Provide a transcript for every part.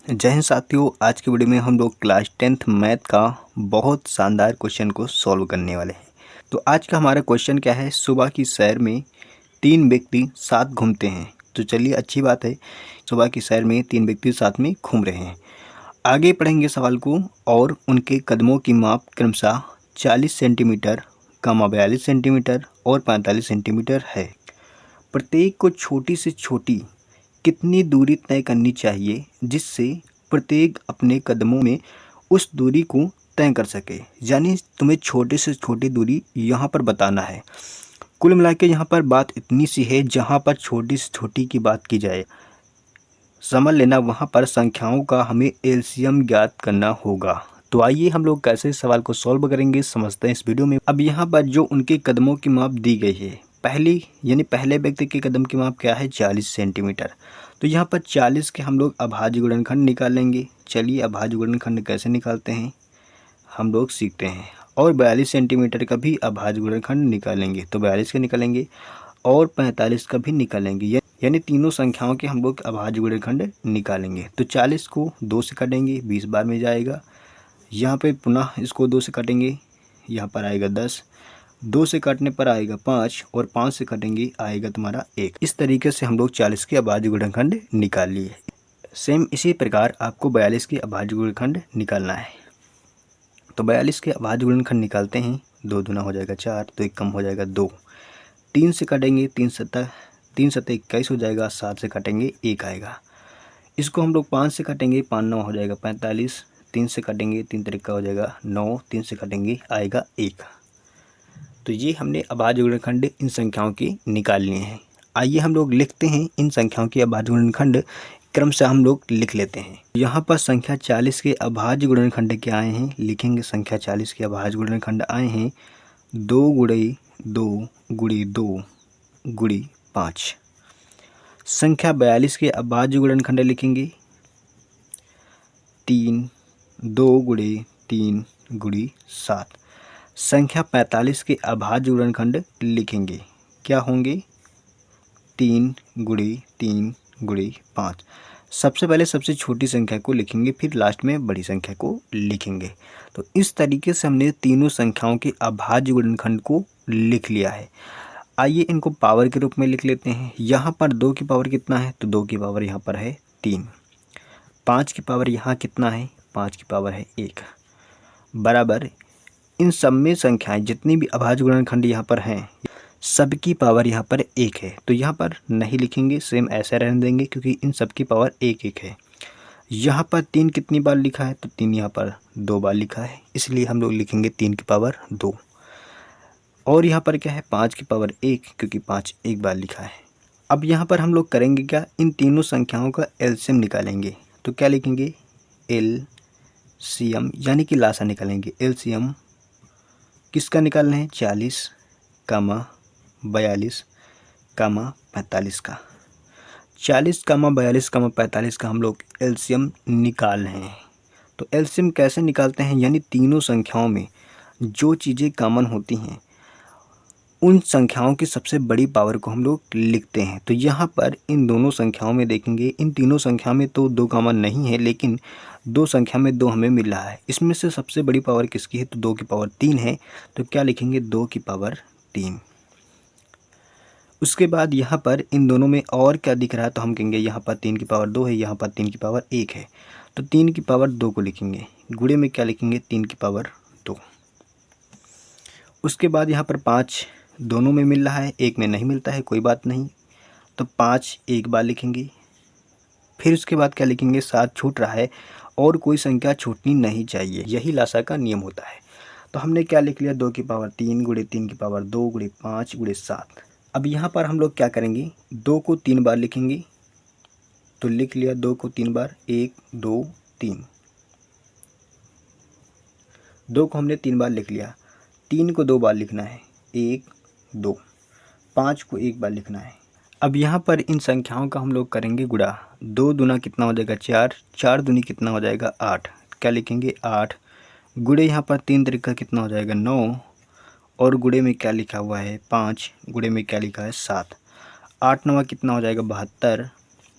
जय हिंद साथियों। आज की वीडियो में हम लोग क्लास 10th मैथ का बहुत शानदार क्वेश्चन को सॉल्व करने वाले हैं। तो आज का हमारा क्वेश्चन क्या है, सुबह की सैर में 3 व्यक्ति साथ घूमते हैं। तो चलिए, अच्छी बात है, सुबह की सैर में 3 व्यक्ति साथ में घूम रहे हैं। आगे पढ़ेंगे सवाल को। और उनके कदमों की माप क्रमशः 40 सेंटीमीटर, 42 सेंटीमीटर और 45 सेंटीमीटर है। प्रत्येक को छोटी से छोटी कितनी दूरी तय करनी चाहिए जिससे प्रत्येक अपने कदमों में उस दूरी को तय कर सके। यानी तुम्हें छोटे से छोटी दूरी यहाँ पर बताना है। कुल मिला के यहाँ पर बात इतनी सी है, जहाँ पर छोटी से छोटी की बात की जाए, समझ लेना वहाँ पर संख्याओं का हमें एलसीएम ज्ञात करना होगा। तो आइए हम लोग कैसे इस सवाल को सॉल्व करेंगे समझते हैं इस वीडियो में। अब यहाँ पर जो उनके कदमों की माप दी गई है, पहले व्यक्ति के कदम की माप क्या है, 40 सेंटीमीटर। तो यहाँ पर 40 के हम लोग अभाज्य गुणनखंड निकालेंगे। चलिए, अभाज्य गुणनखंड कैसे निकालते हैं हम लोग सीखते हैं। और 42 सेंटीमीटर का भी अभाज्य गुणनखंड निकालेंगे। तो 42 का निकालेंगे और 45 का भी निकालेंगे, यानी तीनों संख्याओं के हम लोग अभाज्य गुणनखंड निकालेंगे। तो 40 को 2 से काटेंगे, 20 बार में जाएगा। यहाँ पे पुनः इसको 2 से काटेंगे, यहाँ पर आएगा 10। 2 से काटने पर आएगा 5 और 5 से काटेंगे आएगा तुम्हारा 1। इस तरीके से हम लोग 40 के अभाज्य गुणनखंड निकाल लिए। सेम इसी प्रकार आपको 42 के अभाज्य गुणनखंड निकालना है। तो 42 के अभाज्य गुणनखंड निकालते हैं। 2 दूना हो जाएगा 4, तो 1 कम हो जाएगा 2। 3 से काटेंगे, 3 सतह 21 हो जाएगा। 7 से काटेंगे 1 आएगा। इसको हम लोग 5 से काटेंगे, 5 9 हो जाएगा 45। 3 से काटेंगे, 3 तिरका हो जाएगा 9। 3 से काटेंगे आएगा 1। तो ये हमने अभाज्य गुणनखंड इन संख्याओं की निकाल लिए हैं। आइए हम लोग लिखते हैं इन संख्याओं के अभाज्य गुणनखंड, क्रम से हम लोग लिख लेते हैं। यहाँ पर संख्या 40 के अभाज्य गुणनखंड क्या आए हैं, लिखेंगे। संख्या 40 के अभाज्य गुणनखंड आए हैं 2 गुणे 2 गुणे 2 गुणे 5। संख्या 42 के अभाज्य गुणनखंड लिखेंगे 3 2 गुणे 3 गुणे 7। संख्या 45 के अभाज्य गुणनखंड लिखेंगे, क्या होंगे, 3 गुणे 3 गुणे 5। सबसे पहले सबसे छोटी संख्या को लिखेंगे, फिर लास्ट में बड़ी संख्या को लिखेंगे। तो इस तरीके से हमने तीनों संख्याओं के अभाज्य गुणनखंड को लिख लिया है। आइए इनको पावर के रूप में लिख लेते हैं। यहाँ पर 2 की पावर कितना है, तो 2 की पावर यहाँ पर है 3। 5 की पावर यहाँ कितना है, 5 की पावर है 1, बराबर इन सब में संख्याएं जितनी भी अभाज्य गुणनखंड यहाँ पर हैं, सबकी पावर यहाँ पर 1 है। तो यहाँ पर नहीं लिखेंगे, सेम ऐसा रहने देंगे, क्योंकि इन सब की पावर 1 1 है। यहाँ पर 3 कितनी बार लिखा है, तो 3 यहाँ पर 2 बार लिखा है, इसलिए हम लोग लिखेंगे 3 की पावर 2। और यहाँ पर क्या है, 5 की पावर 1, क्योंकि 5 एक बार लिखा है। अब यहाँ पर हम लोग करेंगे क्या, इन तीनों संख्याओं का एलसीएम निकालेंगे। तो क्या लिखेंगे, एलसीएम, यानी कि लासा निकालेंगे। एलसीएम किसका निकालना है, 40, 42, 45 का। 40, 42, 45 का हम लोग एलसीएम निकाल रहे हैं। तो एलसीएम कैसे निकालते हैं, यानी तीनों संख्याओं में जो चीज़ें कॉमन होती हैं उन संख्याओं की सबसे बड़ी पावर को हम लोग लिखते हैं। तो यहाँ पर इन दोनों संख्याओं में देखेंगे, इन तीनों संख्या में तो 2 कॉमन नहीं है, लेकिन 2 संख्या में 2 हमें मिल रहा है। इसमें से सबसे बड़ी पावर किसकी है, तो 2 की पावर 3 है। तो क्या लिखेंगे, 2 की पावर 3। उसके बाद यहाँ पर इन दोनों में और क्या दिख रहा है, तो हम कहेंगे यहाँ पर 3 की पावर 2 है, यहाँ पर 3 की पावर 1 है। तो 3 की पावर 2 को लिखेंगे, गुणे में क्या लिखेंगे, 3 की पावर 2। उसके बाद यहाँ पर 5 दोनों में मिल रहा है, एक में नहीं मिलता है, कोई बात नहीं। तो 5 एक बार लिखेंगे। फिर उसके बाद क्या लिखेंगे, 7 छूट रहा है और कोई संख्या छूटनी नहीं चाहिए, यही लासा का नियम होता है। तो हमने क्या लिख लिया, 2 की पावर 3 गुणे 3 की पावर 2 गुणे 5 गुणे 7। अब यहाँ पर हम लोग क्या करेंगे, 2 को 3 बार लिखेंगे। तो लिख लिया 2 को 3 बार, 1 2 3। 2 को हमने 3 बार लिख लिया। 3 को 2 बार लिखना है, 1 2। 5 को 1 बार लिखना है। अब यहाँ पर इन संख्याओं का हम लोग करेंगे गुणा। 2 दूना कितना हो जाएगा, 4। 4 दूनी कितना हो जाएगा, 8। क्या लिखेंगे, 8 गुणे यहाँ पर 3 तरीका कितना हो जाएगा, 9। और गुणे में क्या लिखा हुआ है, 5। गुणे में क्या लिखा है, 7। 8 9 कितना हो जाएगा, 72।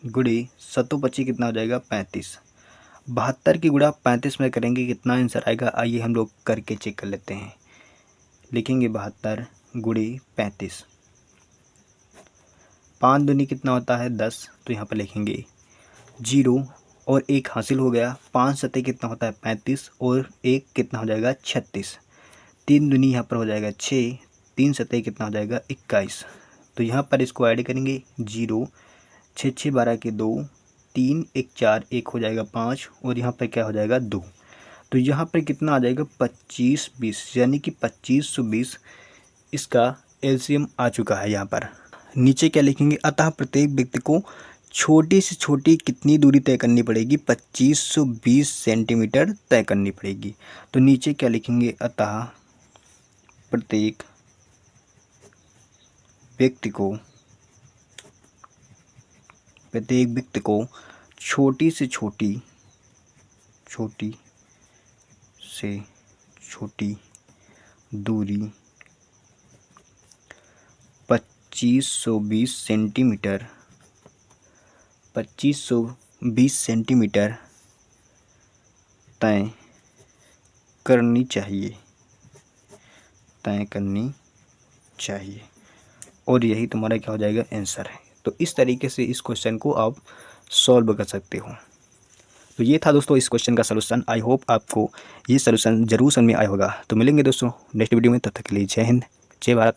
गुणे 7 25 कितना हो जाएगा, 35। 72 की गुणा 35 में करेंगे कितना आंसर आएगा, आइए हम लोग करके चेक कर लेते हैं। लिखेंगे 72 गुणे 35, 5 दूनी कितना होता है 10, तो यहाँ पर लिखेंगे 0 और 1 हासिल हो गया। 5 सतह कितना होता है 35 और 1 कितना हो जाएगा 36। 3 दूनी यहाँ पर हो जाएगा 6, 3 सतह कितना हो जाएगा 21। तो यहाँ पर इसको ऐड करेंगे 0, 6 6 12 के 2, 3 1 4, 1 हो जाएगा 5 और यहाँ पर क्या हो जाएगा 2। तो यहाँ पर कितना आ जाएगा 25 20, यानी कि 2520 इसका एलसीएम आ चुका है। यहाँ पर नीचे क्या लिखेंगे, अतः प्रत्येक व्यक्ति को छोटी से छोटी कितनी दूरी तय करनी पड़ेगी, 2520 सेंटीमीटर तय करनी पड़ेगी। तो नीचे क्या लिखेंगे, अतः प्रत्येक व्यक्ति को छोटी से छोटी दूरी 2520 सेंटीमीटर तय करनी चाहिए और यही तुम्हारा क्या हो जाएगा आंसर है। तो इस तरीके से इस क्वेश्चन को आप सॉल्व कर सकते हो। तो ये था दोस्तों इस क्वेश्चन का सलूशन। आई होप आपको ये सलूशन जरूर समझ में आया होगा। तो मिलेंगे दोस्तों नेक्स्ट वीडियो में, तब तक के लिए जय हिंद जय भारत।